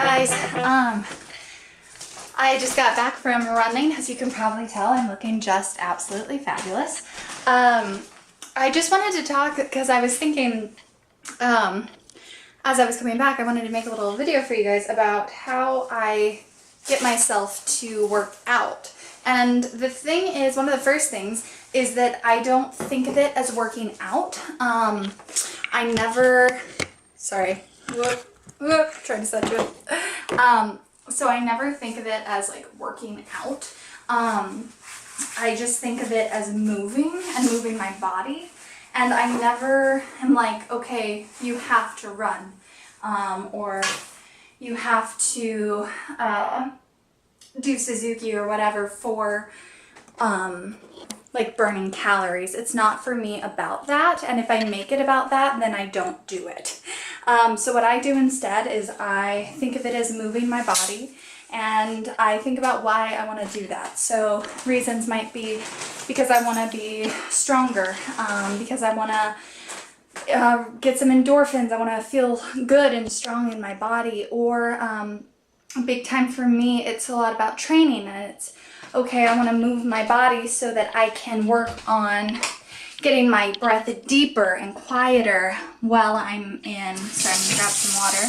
Guys, I just got back from running. As you can probably tell, I'm looking just absolutely fabulous. I just wanted to talk because I was thinking, as I was coming back, I wanted to make a little video for you guys about how I get myself to work out. And the thing is, one of the first things is that I don't think of it as working out. I never, sorry, trying to set you up. So I never think of it as like working out. I just think of it as moving and moving my body. And I never am like, okay, you have to run, or you have to do Suzuki or whatever for like burning calories. It's not for me about that, and if I make it about that, then I don't do it. So what I do instead is I think of it as moving my body, and I think about why I want to do that. So reasons might be because I want to be stronger, because I want to get some endorphins, I want to feel good and strong in my body, or big time for me, it's a lot about training, and it's okay, I want to move my body so that I can work on getting my breath deeper and quieter while I'm in, sorry, I'm gonna grab some water,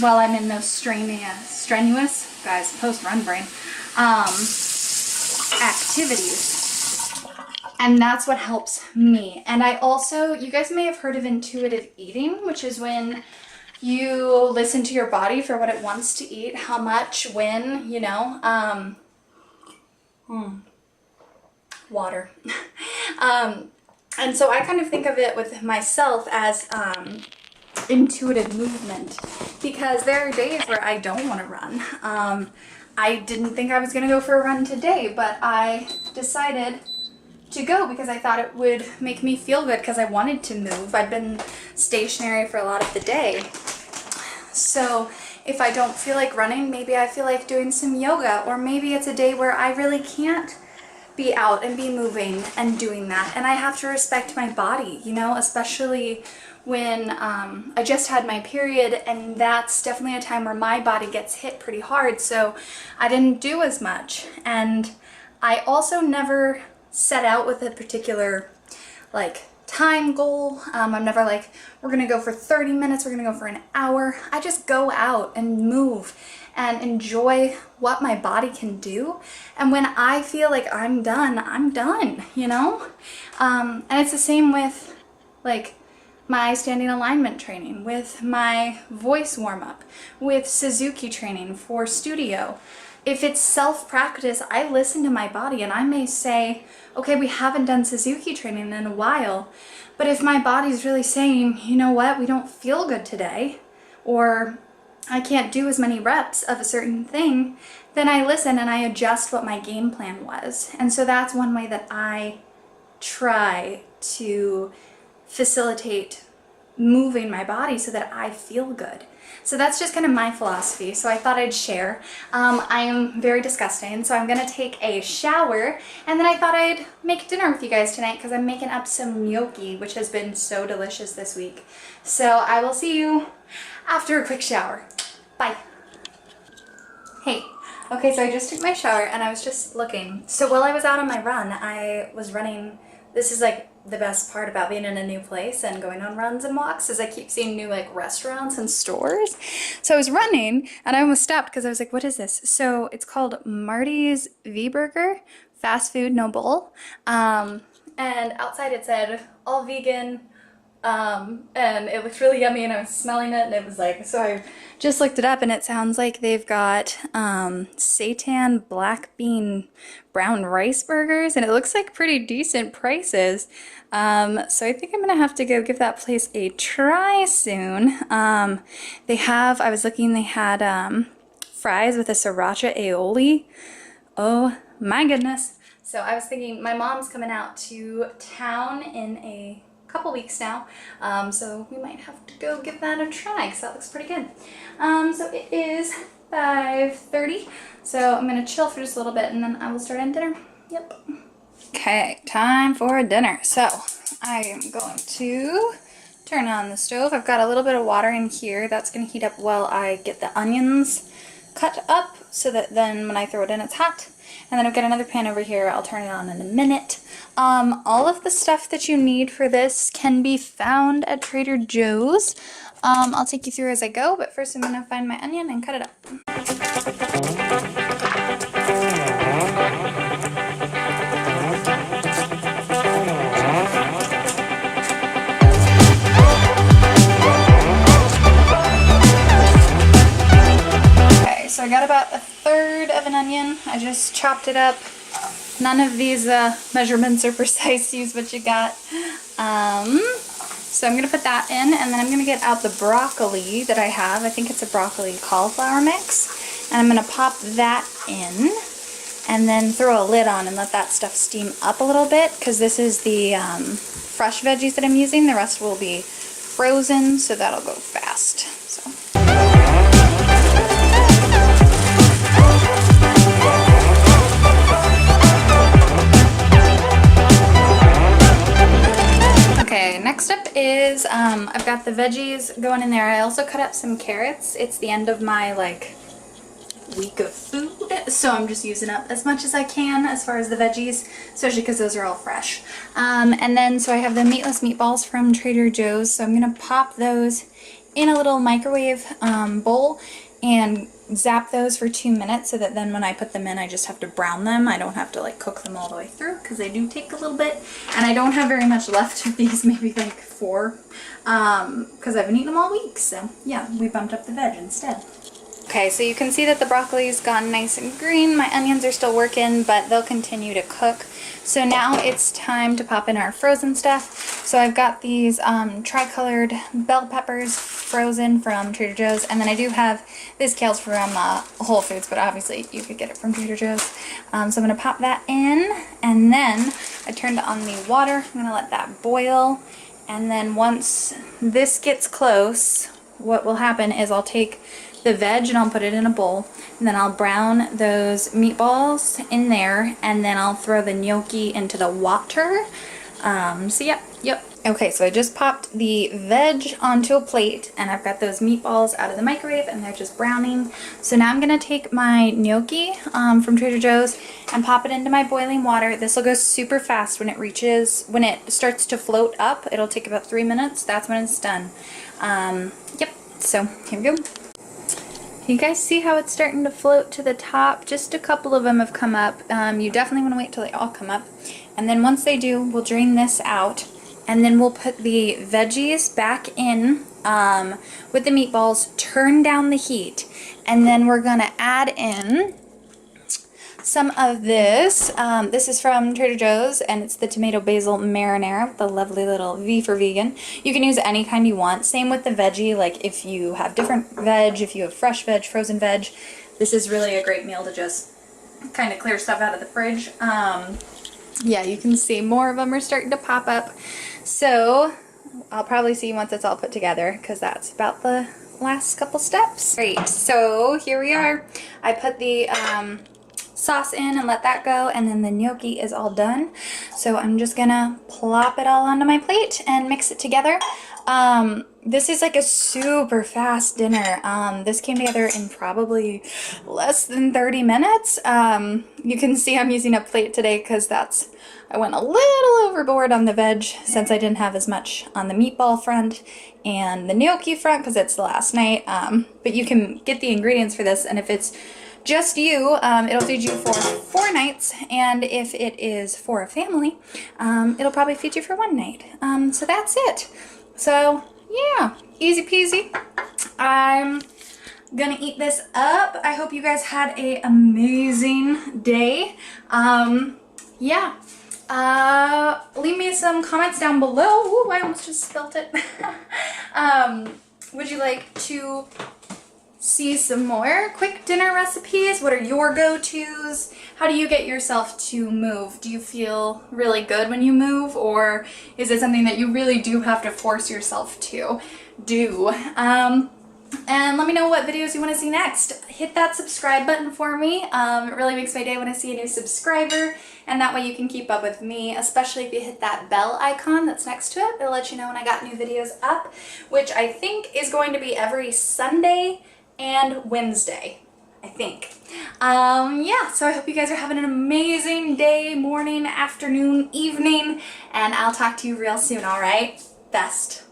while I'm in those strenuous, guys, post-run brain, activities. And that's what helps me. And I also, you guys may have heard of intuitive eating, which is when you listen to your body for what it wants to eat, how much, when, you know, water. And so I kind of think of it with myself as intuitive movement, because there are days where I don't want to run. I didn't think I was going to go for a run today, but I decided to go because I thought it would make me feel good, because I wanted to move. I've been stationary for a lot of the day. So if I don't feel like running, maybe I feel like doing some yoga, or maybe it's a day where I really can't be out and be moving and doing that. And I have to respect my body, you know, especially when I just had my period, and that's definitely a time where my body gets hit pretty hard. So I didn't do as much. And I also never set out with a particular like time goal. I'm never like, we're gonna go for 30 minutes, we're gonna go for an hour. I just go out and move and enjoy what my body can do. And when I feel like I'm done, you know? And it's the same with like my standing alignment training, with my voice warm-up, with Suzuki training for studio. If it's self-practice, I listen to my body, and I may say, okay, we haven't done Suzuki training in a while, but if my body's really saying, you know what, we don't feel good today, or I can't do as many reps of a certain thing, then I listen and I adjust what my game plan was. And so that's one way that I try to facilitate moving my body so that I feel good. So that's just kind of my philosophy, so I thought I'd share. I am very disgusting, so I'm gonna take a shower, and then I thought I'd make dinner with you guys tonight because I'm making up some gnocchi, which has been so delicious this week. So I will see you after a quick shower. Bye. Hey. Okay, so I just took my shower and I was just looking. So while I was out on my run, I was running. This is like the best part about being in a new place and going on runs and walks, is I keep seeing new like restaurants and stores. So I was running and I almost stopped because I was like, what is this? So it's called Marty's V-Burger, fast food, no bowl. And outside it said all vegan, and it looked really yummy, and I was smelling it, and it was like, so I just looked it up, and it sounds like they've got seitan black bean brown rice burgers, and it looks like pretty decent prices. So I think I'm gonna have to go give that place a try soon. They have, I was looking, they had fries with a sriracha aioli. Oh my goodness. So I was thinking, my mom's coming out to town in a couple weeks now, so we might have to go give that a try because that looks pretty good. So it is 5:30, so I'm gonna chill for just a little bit and then I will start on dinner. Yep. Okay, time for dinner. So I am going to turn on the stove. I've got a little bit of water in here. That's going to heat up while I get the onions cut up so that then when I throw it in, it's hot. And then I've got another pan over here. I'll turn it on in a minute. All of the stuff that you need for this can be found at Trader Joe's. I'll take you through as I go, but first I'm going to find my onion and cut it up. So I got about a third of an onion. I just chopped it up. None of these measurements are precise. Use what you got. So I'm going to put that in, and then I'm going to get out the broccoli that I have. I think it's a broccoli cauliflower mix. And I'm going to pop that in, and then throw a lid on and let that stuff steam up a little bit, because this is the fresh veggies that I'm using. The rest will be frozen, so that'll go fast. So. Okay, next up is, I've got the veggies going in there. I also cut up some carrots. It's the end of my, week of food, so I'm just using up as much as I can as far as the veggies, especially because those are all fresh. And then, so I have the meatless meatballs from Trader Joe's, so I'm going to pop those in a little microwave bowl and zap those for 2 minutes so that then when I put them in, I just have to brown them. I don't have to cook them all the way through because they do take a little bit. And I don't have very much left of these, maybe 4, because I've been eating them all week. So yeah, we bumped up the veg instead. Okay, so you can see that the broccoli's gone nice and green. My onions are still working, but they'll continue to cook. So now it's time to pop in our frozen stuff. So I've got these tri-colored bell peppers frozen from Trader Joe's, and then I do have this kale's from Whole Foods, but obviously you could get it from Trader Joe's. So I'm going to pop that in, and then I turned on the water. I'm going to let that boil, and then once this gets close, what will happen is I'll take the veg and I'll put it in a bowl, and then I'll brown those meatballs in there, and then I'll throw the gnocchi into the water. So yep. Okay, so I just popped the veg onto a plate, and I've got those meatballs out of the microwave and they're just browning. So now I'm gonna take my gnocchi from Trader Joe's and pop it into my boiling water. This will go super fast when it starts to float up. It'll take about 3 minutes. That's when it's done. Yep, so here we go. You guys see how it's starting to float to the top? Just a couple of them have come up. You definitely want to wait till they all come up. And then once they do, we'll drain this out. And then we'll put the veggies back in with the meatballs, turn down the heat. And then we're going to add in some of this. This is from Trader Joe's, and it's the tomato basil marinara with the lovely little V for vegan. You can use any kind you want. Same with the veggie, like if you have different veg, if you have fresh veg, frozen veg, this is really a great meal to just kind of clear stuff out of the fridge. Yeah, you can see more of them are starting to pop up. So I'll probably see once it's all put together, because that's about the last couple steps. Great, so here we are. I put the sauce in and let that go, and then the gnocchi is all done. So I'm just gonna plop it all onto my plate and mix it together. This is like a super fast dinner. This came together in probably less than 30 minutes. You can see I'm using a plate today because I went a little overboard on the veg since I didn't have as much on the meatball front and the gnocchi front because it's the last night. But you can get the ingredients for this, and if it's just you, it'll feed you for 4 nights, and if it is for a family, it'll probably feed you for 1 night. So that's it. So yeah, easy peasy. I'm gonna eat this up. I hope you guys had an amazing day. Yeah. Leave me some comments down below. Ooh, I almost just spilled it. Would you like to see some more quick dinner recipes? What are your go-tos? How do you get yourself to move? Do you feel really good when you move, or is it something that you really do have to force yourself to do? And let me know what videos you want to see next. Hit that subscribe button for me. It really makes my day when I see a new subscriber, and that way you can keep up with me, especially if you hit that bell icon that's next to it. It'll let you know when I got new videos up, which I think is going to be every Sunday and Wednesday, I think. Yeah, so I hope you guys are having an amazing day, morning, afternoon, evening, and I'll talk to you real soon, all right? Best.